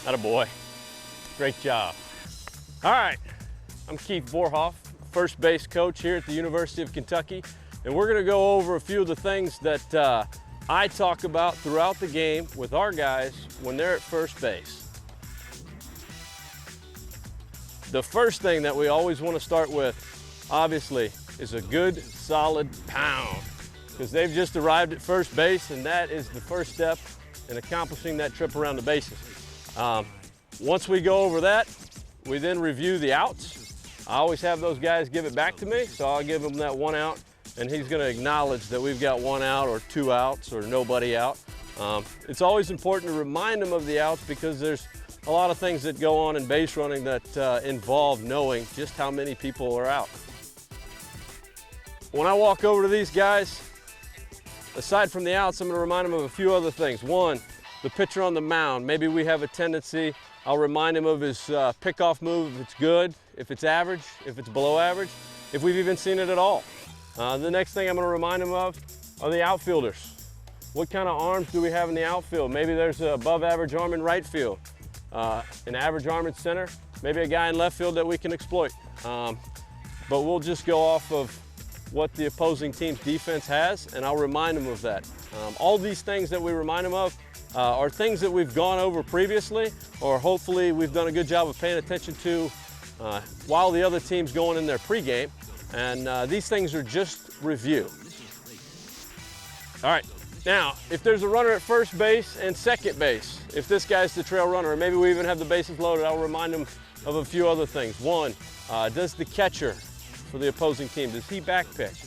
Attaboy. Great job. All right, I'm Keith VORHOFF, first base coach here at the University of Kentucky, and we're gonna go over a few of the things that I talk about throughout the game with our guys when they're at first base. The first thing that we always want to start with, obviously, is a good, solid pound, because they've just arrived at first base, and that is the first step in accomplishing that trip around the bases. Once we go over that, we then review the outs. I always have those guys give it back to me, so I'll give him that 1 out, and he's going to acknowledge that we've got 1 out or 2 outs or nobody out. It's always important to remind them of the outs, because there's a lot of things that go on in base running that involve knowing just how many people are out. When I walk over to these guys, aside from the outs, I'm going to remind them of a few other things. One, the pitcher on the mound. Maybe we have a tendency, I'll remind him of his pickoff move if it's good, if it's average, if it's below average, if we've even seen it at all. The next thing I'm going to remind him of are the outfielders. What kind of arms do we have in the outfield? Maybe there's an above average arm in right field, an average arm in center, maybe a guy in left field that we can exploit. But we'll just go off of what the opposing team's defense has, and I'll remind them of that. All these things that we remind them of are things that we've gone over previously, or hopefully we've done a good job of paying attention to while the other team's going in their pregame, and these things are just review. All right, now, if there's a runner at first base and second base, if this guy's the trail runner, or maybe we even have the bases loaded, I'll remind them of a few other things. One, does the catcher for the opposing team, does he back pitch?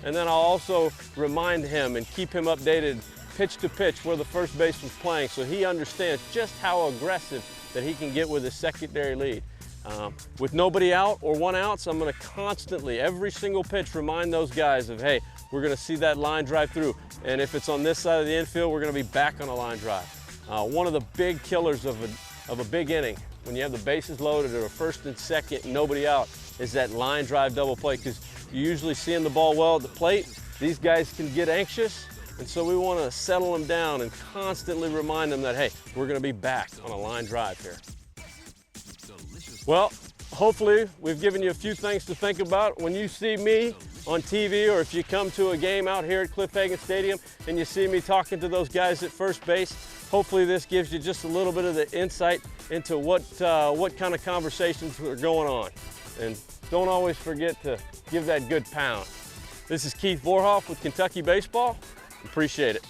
And then I'll also remind him and keep him updated pitch to pitch where the first baseman's playing, so he understands just how aggressive that he can get with his secondary lead. With nobody out or 1 out, so I'm going to constantly, every single pitch, remind those guys of, hey, we're going to see that line drive through, and if it's on this side of the infield, we're going to be back on a line drive. One of the big killers of a big inning, when you have the bases loaded or a first and second and nobody out, is that line drive double play, because you're usually seeing the ball well at the plate. These guys can get anxious, and so we want to settle them down and constantly remind them that, hey, we're going to be back on a line drive here. Well, hopefully we've given you a few things to think about. When you see me on TV, or if you come to a game out here at Cliff Hagan Stadium and you see me talking to those guys at first base, hopefully this gives you just a little bit of the insight into what kind of conversations are going on. And don't always forget to give that good pound. This is Keith VORHOFF with Kentucky Baseball. Appreciate it.